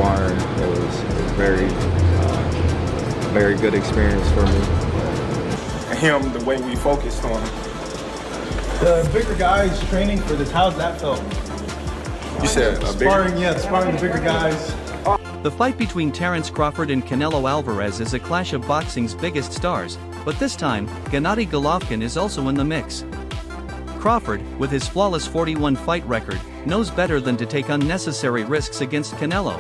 sparring. It was very good experience for me. Him, the way we focused on him. The bigger guys training for this, how's that felt? You said sparring the bigger guys. The fight between Terence Crawford and Canelo Alvarez is a clash of boxing's biggest stars, but this time, Gennady Golovkin is also in the mix. Crawford, with his flawless 41-fight record, knows better than to take unnecessary risks against Canelo.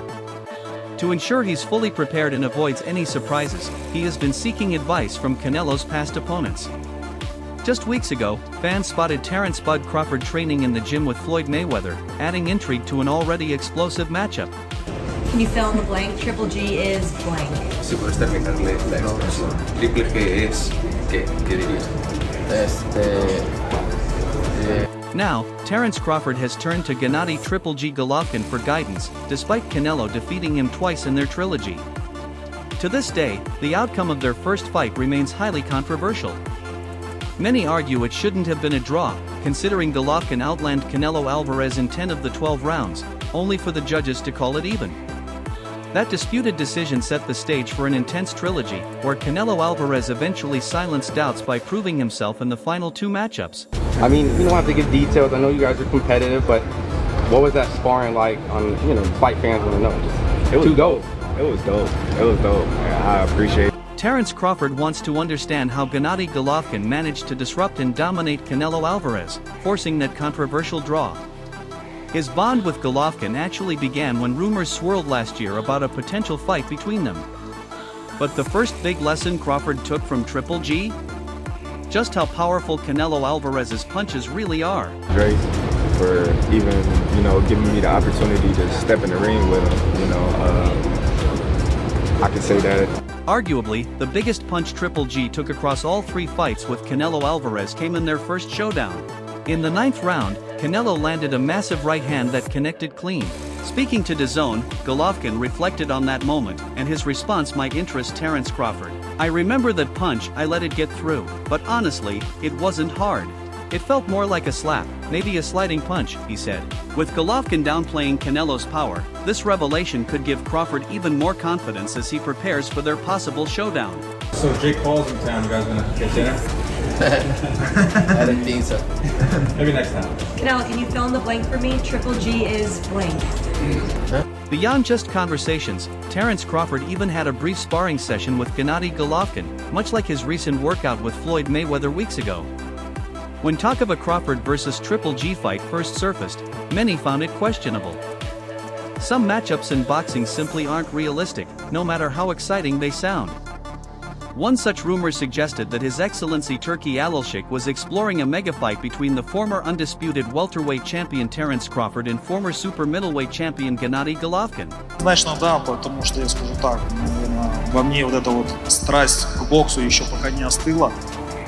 To ensure he's fully prepared and avoids any surprises, he has been seeking advice from Canelo's past opponents. Just weeks ago, fans spotted Terence "Bud" Crawford training in the gym with Floyd Mayweather, adding intrigue to an already explosive matchup. Can you fill in the blank? Triple G is blank. Si puedes terminarle la expresión. Triple G es ¿qué? ¿Qué dirías? Now, Terence Crawford has turned to Gennady "Triple G" Golovkin for guidance, despite Canelo defeating him twice in their trilogy. To this day, the outcome of their first fight remains highly controversial. Many argue it shouldn't have been a draw, considering Golovkin outlanded Canelo Alvarez in 10 of the 12 rounds, only for the judges to call it even. That disputed decision set the stage for an intense trilogy, where Canelo Alvarez eventually silenced doubts by proving himself in the final two matchups. I mean, you don't have to give details. I know you guys are competitive, but what was that sparring like on, fight fans want to know? It was dope. It was dope. It was dope. I appreciate it. Terence Crawford wants to understand how Gennady Golovkin managed to disrupt and dominate Canelo Alvarez, forcing that controversial draw. His bond with Golovkin actually began when rumors swirled last year about a potential fight between them. But the first big lesson Crawford took from Triple G? Just how powerful Canelo Alvarez's punches really are. Drake for even, giving me the opportunity to step in the ring with him, I can say that. Arguably, the biggest punch Triple G took across all three fights with Canelo Alvarez came in their first showdown. In the 9th round, Canelo landed a massive right hand that connected clean. Speaking to DAZN, Golovkin reflected on that moment, and his response might interest Terence Crawford. "I remember that punch, I let it get through, but honestly, it wasn't hard. It felt more like a slap, maybe a sliding punch," he said. With Golovkin downplaying Canelo's power, this revelation could give Crawford even more confidence as he prepares for their possible showdown. So Jake Paul's in town, you guys gonna get dinner? I didn't think so. Maybe next time. Canelo, can you fill in the blank for me? Triple G is blank. Beyond just conversations, Terence Crawford even had a brief sparring session with Gennady Golovkin, much like his recent workout with Floyd Mayweather weeks ago. When talk of a Crawford versus Triple G fight first surfaced, many found it questionable. Some matchups in boxing simply aren't realistic, no matter how exciting they sound. One such rumor suggested that His Excellency Turki Alilshik was exploring a mega fight between the former undisputed welterweight champion Terence Crawford and former super middleweight champion Gennady Golovkin. Однозначно да, потому что я скажу так, во мне вот эта вот страсть к боксу еще пока не остыла.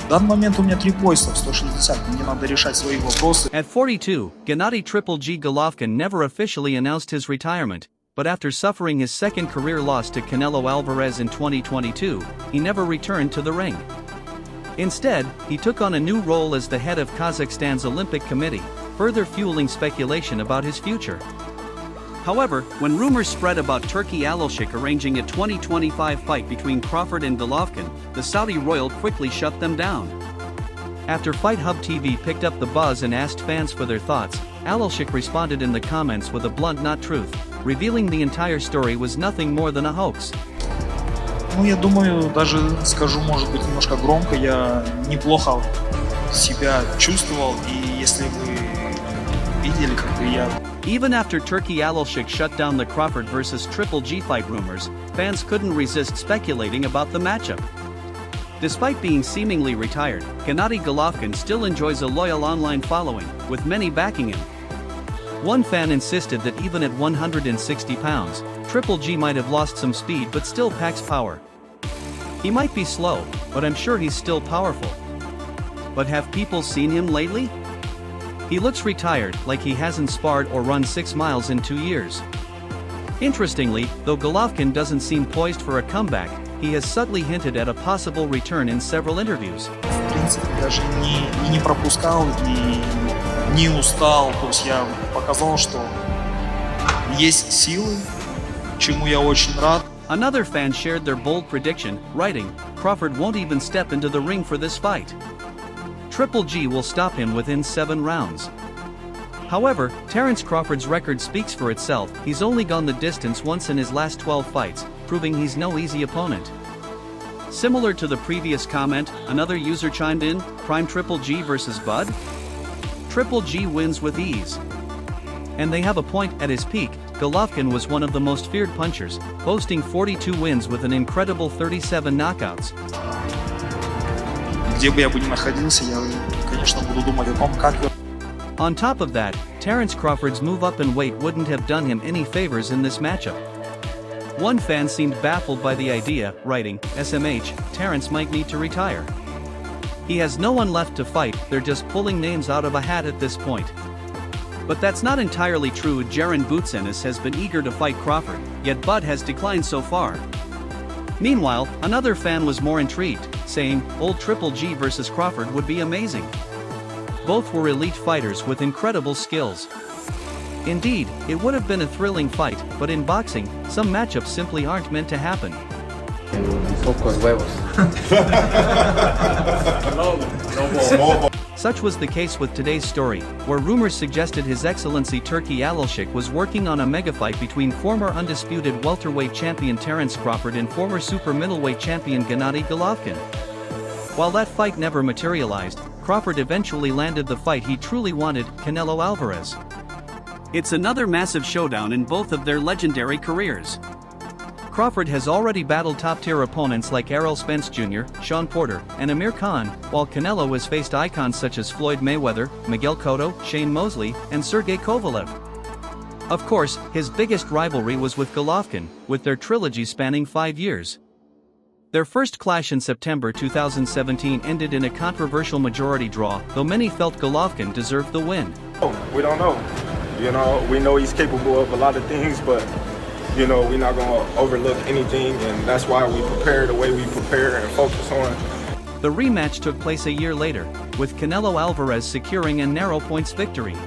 В данный момент у меня 3 пояса в 160, мне надо решать свои вопросы. At 42, Gennady Triple G Golovkin never officially announced his retirement, but after suffering his second career loss to Canelo Alvarez in 2022, he never returned to the ring. Instead, he took on a new role as the head of Kazakhstan's Olympic Committee, further fueling speculation about his future. However, when rumors spread about Turki Alilshik arranging a 2025 fight between Crawford and Golovkin, the Saudi royal quickly shut them down. After Fight Hub TV picked up the buzz and asked fans for their thoughts, Alilshik responded in the comments with a blunt not truth, revealing the entire story was nothing more than a hoax. Ну, я думаю, даже скажу, может быть, немножко громко, я неплохо себя чувствовал, и если вы видели, как бы я... Even after Turki Alilshik shut down the Crawford vs. Triple G fight rumors, fans couldn't resist speculating about the matchup. Despite being seemingly retired, Gennady Golovkin still enjoys a loyal online following, with many backing him. One fan insisted that even at 160 pounds, Triple G might have lost some speed but still packs power. He might be slow, but I'm sure he's still powerful. But have people seen him lately? He looks retired, like he hasn't sparred or run 6 miles in 2 years. Interestingly, though Golovkin doesn't seem poised for a comeback, he has subtly hinted at a possible return in several interviews. В принципе, даже не пропускал, не устал, то есть я показал, что есть силы, чему я очень рад. Another fan shared their bold prediction, writing, "Crawford won't even step into the ring for this fight. Triple G will stop him within 7 rounds." However, Terence Crawford's record speaks for itself. He's only gone the distance once in his last 12 fights, proving he's no easy opponent. Similar to the previous comment, another user chimed in, "Prime Triple G versus Bud? Triple G wins with ease." And they have a point. At his peak, Golovkin was one of the most feared punchers, boasting 42 wins with an incredible 37 knockouts. Где бы я бы ни находился, я, конечно, буду думать о том, как я... On top of that, Terence Crawford's move up in weight wouldn't have done him any favors in this matchup. One fan seemed baffled by the idea, writing, "SMH, Terence might need to retire. He has no one left to fight, they're just pulling names out of a hat at this point." But that's not entirely true. Jaron Boutsenis has been eager to fight Crawford, yet Bud has declined so far. Meanwhile, another fan was more intrigued, saying, "Old Triple G versus Crawford would be amazing. Both were elite fighters with incredible skills." Indeed, it would have been a thrilling fight, but in boxing, some matchups simply aren't meant to happen. Pocos huevos. Such was the case with today's story, where rumors suggested His Excellency Turki Alashik was working on a mega fight between former undisputed welterweight champion Terence Crawford and former super middleweight champion Gennady Golovkin. While that fight never materialized, Crawford eventually landed the fight he truly wanted, Canelo Alvarez. It's another massive showdown in both of their legendary careers. Crawford has already battled top-tier opponents like Errol Spence Jr., Sean Porter, and Amir Khan, while Canelo has faced icons such as Floyd Mayweather, Miguel Cotto, Shane Mosley, and Sergey Kovalev. Of course, his biggest rivalry was with Golovkin, with their trilogy spanning 5 years. Their first clash in September 2017 ended in a controversial majority draw, though many felt Golovkin deserved the win. We don't know. You know, we know he's capable of a lot of things, but you know, we're not going to overlook anything, and that's why we prepare the way we prepare and focus on. The rematch took place a year later, with Canelo Alvarez securing a narrow points victory.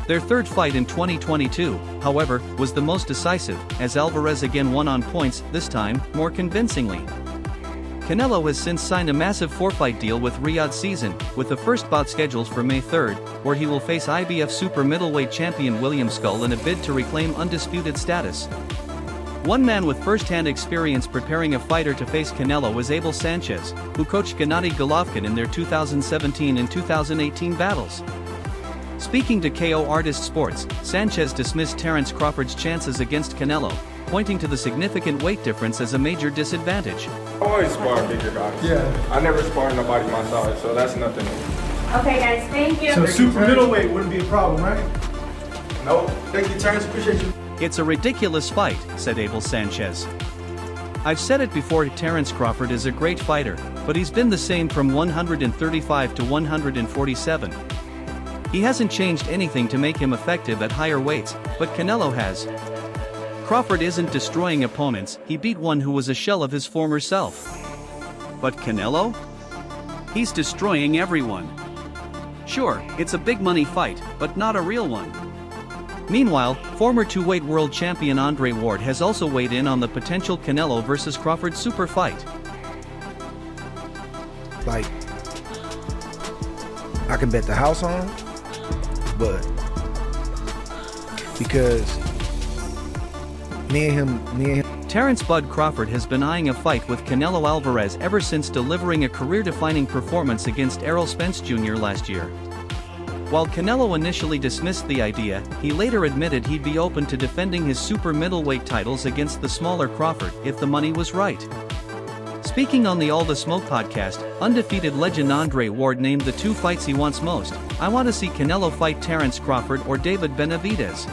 Their third fight in 2022, however, was the most decisive, as Alvarez again won on points, this time, more convincingly. Canelo has since signed a massive 4-fight deal with Riyadh Season, with the first bout scheduled for May 3rd, where he will face IBF super middleweight champion William Skull in a bid to reclaim undisputed status. One man with first-hand experience preparing a fighter to face Canelo is Abel Sanchez, who coached Gennady Golovkin in their 2017 and 2018 battles. Speaking to KO Artist Sports, Sanchez dismissed Terence Crawford's chances against Canelo, pointing to the significant weight difference as a major disadvantage. I always spar bigger guys. Yeah. I never spar nobody my size, so that's nothing. Okay, guys, thank you. So super middleweight wouldn't be a problem, right? Nope. Thank you, Terence. Appreciate you. "It's a ridiculous fight," said Abel Sanchez. "I've said it before, Terence Crawford is a great fighter, but he's been the same from 135 to 147. He hasn't changed anything to make him effective at higher weights, but Canelo has. Crawford isn't destroying opponents, he beat one who was a shell of his former self. But Canelo? He's destroying everyone. Sure, it's a big money fight, but not a real one." Meanwhile, former two-weight world champion Andre Ward has also weighed in on the potential Canelo versus Crawford super fight. Like, I can bet the house on, but because me and him. Terence "Bud" Crawford has been eyeing a fight with Canelo Alvarez ever since delivering a career-defining performance against Errol Spence Jr. last year. While Canelo initially dismissed the idea, he later admitted he'd be open to defending his super middleweight titles against the smaller Crawford if the money was right. Speaking on the All the Smoke podcast, undefeated legend Andre Ward named the 2 fights he wants most. "I want to see Canelo fight Terence Crawford or David Benavidez.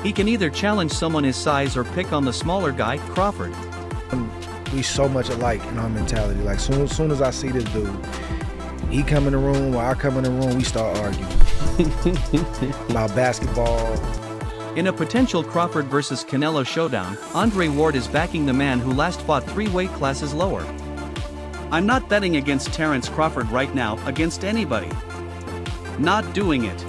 He can either challenge someone his size or pick on the smaller guy, Crawford." We so much alike in our mentality. Like, soon as I see this dude, he come in the room, or I come in the room, we start arguing about basketball. In a potential Crawford versus Canelo showdown, Andre Ward is backing the man who last fought 3 weight classes lower. "I'm not betting against Terence Crawford right now, against anybody. Not doing it.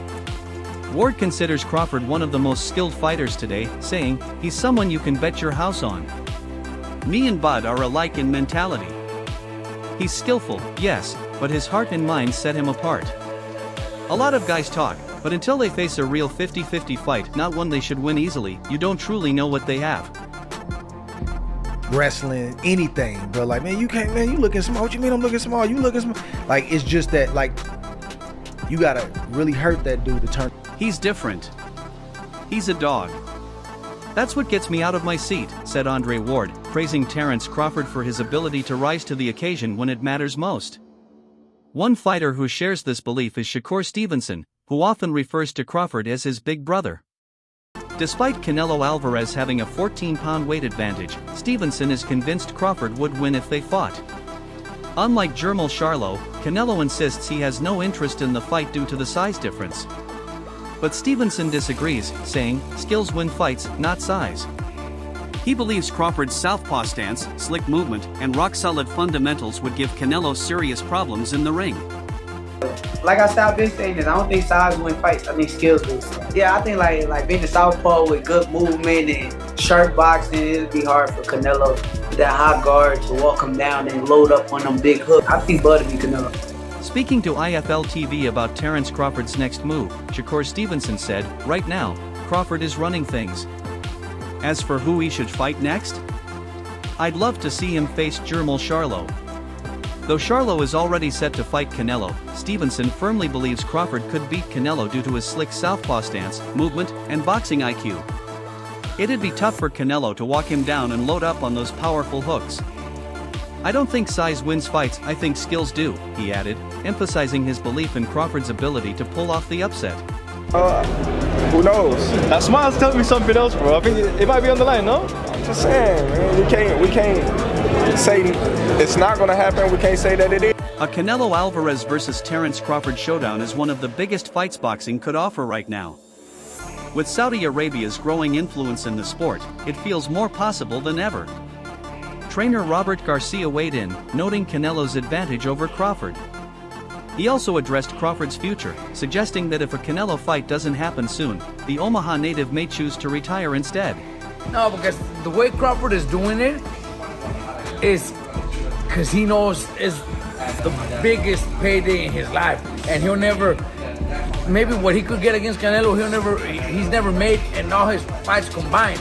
Ward considers Crawford one of the most skilled fighters today, saying, "He's someone you can bet your house on. Me and Bud are alike in mentality. He's skillful, yes, but his heart and mind set him apart. A lot of guys talk, but until they face a real 50-50 fight, not one they should win easily, you don't truly know what they have." Wrestling, anything, bro. Like, man, you can't, man, you looking small. What you mean I'm looking small? You looking small. Like, it's just that, like, you gotta really hurt that dude to turn. He's different. He's a dog. That's what gets me out of my seat, said Andre Ward, praising Terence Crawford for his ability to rise to the occasion when it matters most. One fighter who shares this belief is Shakur Stevenson, who often refers to Crawford as his big brother. Despite Canelo Alvarez having a 14-pound weight advantage, Stevenson is convinced Crawford would win if they fought. Unlike Jermall Charlo, Canelo insists he has no interest in the fight due to the size difference. But Stevenson disagrees, saying, "Skills win fights, not size." He believes Crawford's southpaw stance, slick movement, and rock-solid fundamentals would give Canelo serious problems in the ring. Like I said, I've been saying this, I don't think size win fights, I think skills do. Yeah, I think like being a southpaw with good movement and sharp boxing, it'd be hard for Canelo with that high guard to walk him down and load up on them big hooks. I think Bud would be Canelo. Speaking to IFL TV about Terence Crawford's next move, Shakur Stevenson said, "Right now, Crawford is running things. As for who he should fight next? I'd love to see him face Jermall Charlo." Though Charlo is already set to fight Canelo, Stevenson firmly believes Crawford could beat Canelo due to his slick southpaw stance, movement, and boxing IQ. It'd be tough for Canelo to walk him down and load up on those powerful hooks. "I don't think size wins fights, I think skills do," he added, emphasizing his belief in Crawford's ability to pull off the upset. Who knows? That smile's telling me something else, bro. I think it might be on the line, no? I'm just saying, man, we can't say it's not gonna happen. We can't say that it is. A Canelo Alvarez versus Terence Crawford showdown is one of the biggest fights boxing could offer right now. With Saudi Arabia's growing influence in the sport, it feels more possible than ever. Trainer Robert Garcia weighed in, noting Canelo's advantage over Crawford. He also addressed Crawford's future, suggesting that if a Canelo fight doesn't happen soon, the Omaha native may choose to retire instead. No, because the way Crawford is doing it is because he knows it's the biggest payday in his life, and he'll never, maybe what he could get against Canelo, he's never made in all his fights combined.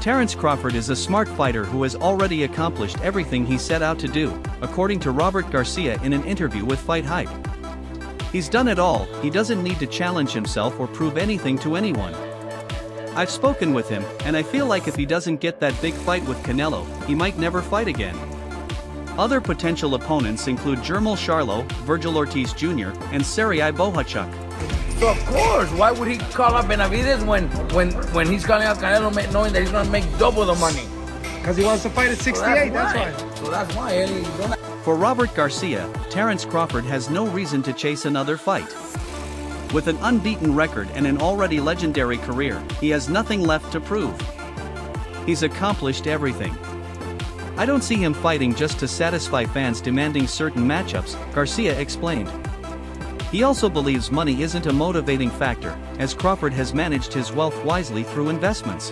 Terence Crawford is a smart fighter who has already accomplished everything he set out to do, according to Robert Garcia in an interview with Fight Hype. He's done it all, he doesn't need to challenge himself or prove anything to anyone. I've spoken with him, and I feel like if he doesn't get that big fight with Canelo, he might never fight again. Other potential opponents include Jermall Charlo, Virgil Ortiz Jr., and Sergey Bohachuk. So of course, why would he call up Benavidez when he's calling out Canelo knowing that he's going to make double the money? Because he wants to fight at 68, that's why. So that's why. For Robert Garcia, Terence Crawford has no reason to chase another fight. With an unbeaten record and an already legendary career, he has nothing left to prove. He's accomplished everything. I don't see him fighting just to satisfy fans demanding certain matchups, Garcia explained. He also believes money isn't a motivating factor, as Crawford has managed his wealth wisely through investments.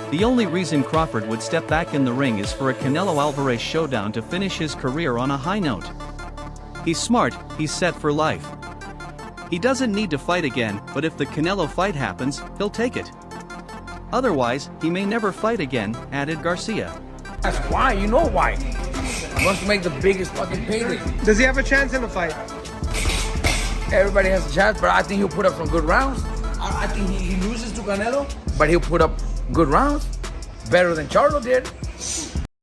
The only reason Crawford would step back in the ring is for a Canelo Alvarez showdown to finish his career on a high note. He's smart, he's set for life. He doesn't need to fight again, but if the Canelo fight happens, he'll take it. Otherwise, he may never fight again, added Garcia. That's why, you know why. He wants to make the biggest fucking payday. Does he have a chance in the fight? Everybody has a chance, but I think he'll put up some good rounds. I think he loses to Canelo, but he'll put up good rounds. Better than Charlo did.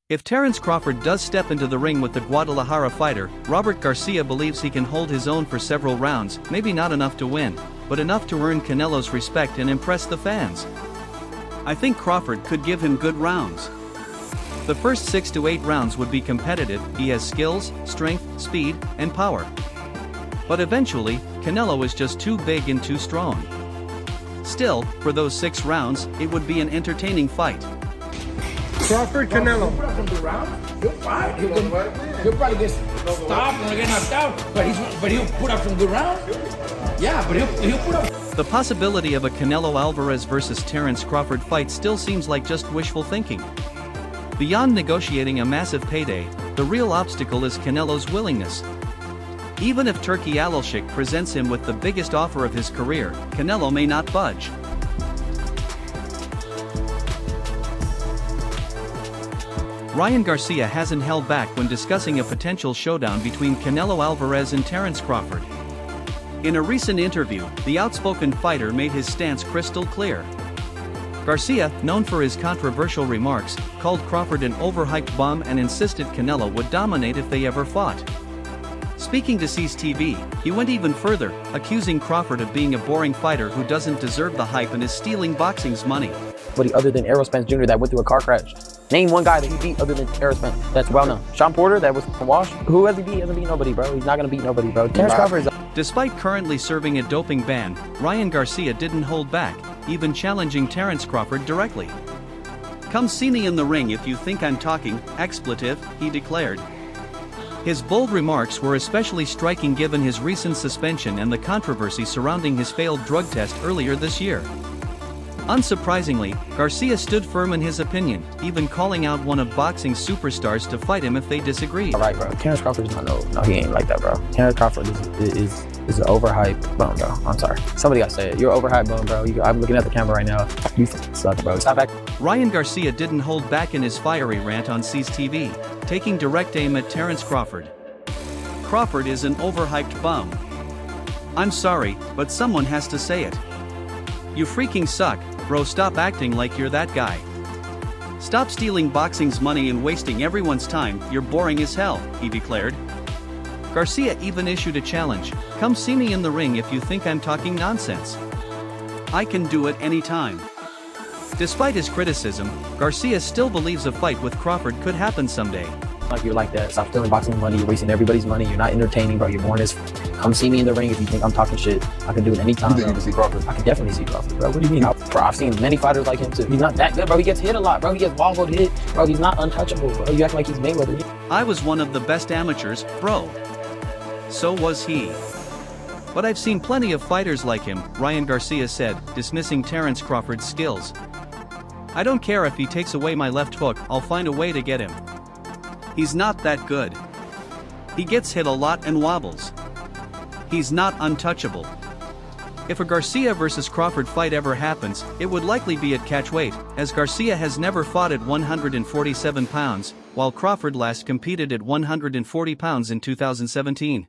If Terence Crawford does step into the ring with the Guadalajara fighter, Robert Garcia believes he can hold his own for several rounds, maybe not enough to win, but enough to earn Canelo's respect and impress the fans. I think Crawford could give him good rounds. The first 6 to 8 rounds would be competitive. He has skills, strength, speed, and power. But eventually, Canelo is just too big and too strong. Still, for those 6 rounds, it would be an entertaining fight. Crawford, Canelo. He'll fight. He'll probably get stopped and get knocked out, but he'll put up some good rounds. Yeah, but he'll put up. The possibility of a Canelo Alvarez versus Terence Crawford fight still seems like just wishful thinking. Beyond negotiating a massive payday, the real obstacle is Canelo's willingness. Even if Turki Alalshik presents him with the biggest offer of his career, Canelo may not budge. Ryan Garcia hasn't held back when discussing a potential showdown between Canelo Alvarez and Terence Crawford. In a recent interview, the outspoken fighter made his stance crystal clear. Garcia, known for his controversial remarks, called Crawford an overhyped bum and insisted Canelo would dominate if they ever fought. Speaking to Seize TV, he went even further, accusing Crawford of being a boring fighter who doesn't deserve the hype and is stealing boxing's money. But other than Errol Spence Jr. that went through a car crash. Name one guy that he beat other than Terence Spence that's well known. Sean Porter that was from Wash. Who has he beat? He hasn't beat nobody, bro. He's not gonna beat nobody, bro. Terence Crawford is. Despite currently serving a doping ban, Ryan Garcia didn't hold back, even challenging Terence Crawford directly. "Come see me in the ring if you think I'm talking expletive," he declared. His bold remarks were especially striking given his recent suspension and the controversy surrounding his failed drug test earlier this year. Unsurprisingly, Garcia stood firm in his opinion, even calling out one of boxing's superstars to fight him if they disagreed. Alright, bro. Terence Crawford is not no, he ain't like that, bro. Terence Crawford is an overhyped bum, bro. I'm sorry. Somebody gotta say it. You're an overhyped bum, bro. I'm looking at the camera right now. You suck, bro. Stop back. Ryan Garcia didn't hold back in his fiery rant on Seize TV, taking direct aim at Terence Crawford. "Crawford is an overhyped bum. I'm sorry, but someone has to say it. You freaking suck, bro. Stop acting like you're that guy. Stop stealing boxing's money and wasting everyone's time, you're boring as hell," he declared. Garcia even issued a challenge, "Come see me in the ring if you think I'm talking nonsense. I can do it anytime." Despite his criticism, Garcia still believes a fight with Crawford could happen someday. Like you're like that. Stop stealing boxing money. You're wasting everybody's money. You're not entertaining, bro. You're boring as. Come see me in the ring if you think I'm talking shit. I can do it anytime. You think you can see Crawford? I can definitely see Crawford, bro. What do you mean? Bro, I've seen many fighters like him too. He's not that good, bro. He gets hit a lot, bro. He gets wobbled hit, bro. He's not untouchable, bro. You act like he's Mayweather. "I was one of the best amateurs, bro. So was he. But I've seen plenty of fighters like him," Ryan Garcia said, dismissing Terence Crawford's skills. "I don't care if he takes away my left hook, I'll find a way to get him. He's not that good. He gets hit a lot and wobbles. He's not untouchable." If a Garcia versus Crawford fight ever happens, it would likely be at catchweight, as Garcia has never fought at 147 pounds, while Crawford last competed at 140 pounds in 2017.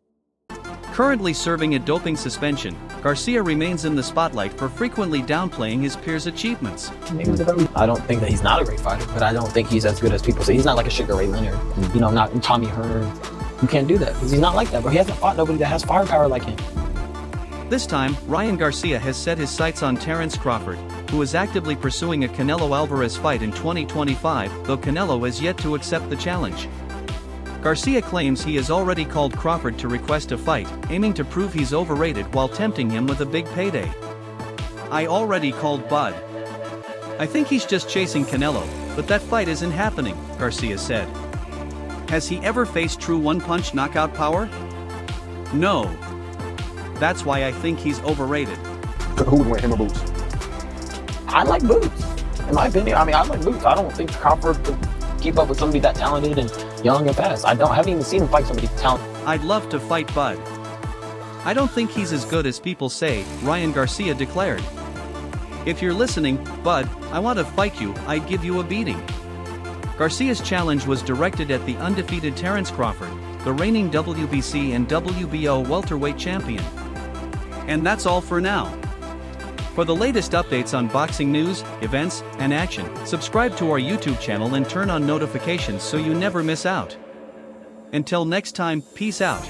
Currently serving a doping suspension, Garcia remains in the spotlight for frequently downplaying his peers' achievements. I don't think that he's not a great fighter, but I don't think he's as good as people say. He's not like a Sugar Ray Leonard, you know, not Tommy Hearn. You can't do that because he's not like that, bro. He hasn't fought nobody that has firepower like him. This time, Ryan Garcia has set his sights on Terence Crawford, who is actively pursuing a Canelo Alvarez fight in 2025, though Canelo has yet to accept the challenge. Garcia claims he has already called Crawford to request a fight, aiming to prove he's overrated while tempting him with a big payday. "I already called Bud. I think he's just chasing Canelo, but that fight isn't happening," Garcia said. Has he ever faced true one-punch knockout power? No. That's why I think he's overrated. Who would win, him or Boots? I like Boots. In my opinion, I like Boots. I don't think Crawford could keep up with somebody that talented and young and fast. I haven't even seen him fight somebody talented. "I'd love to fight Bud. I don't think he's as good as people say," Ryan Garcia declared. "If you're listening, Bud, I want to fight you, I'd give you a beating." Garcia's challenge was directed at the undefeated Terence Crawford, the reigning WBC and WBO welterweight champion. And that's all for now. For the latest updates on boxing news, events, and action, subscribe to our YouTube channel and turn on notifications so you never miss out. Until next time, peace out.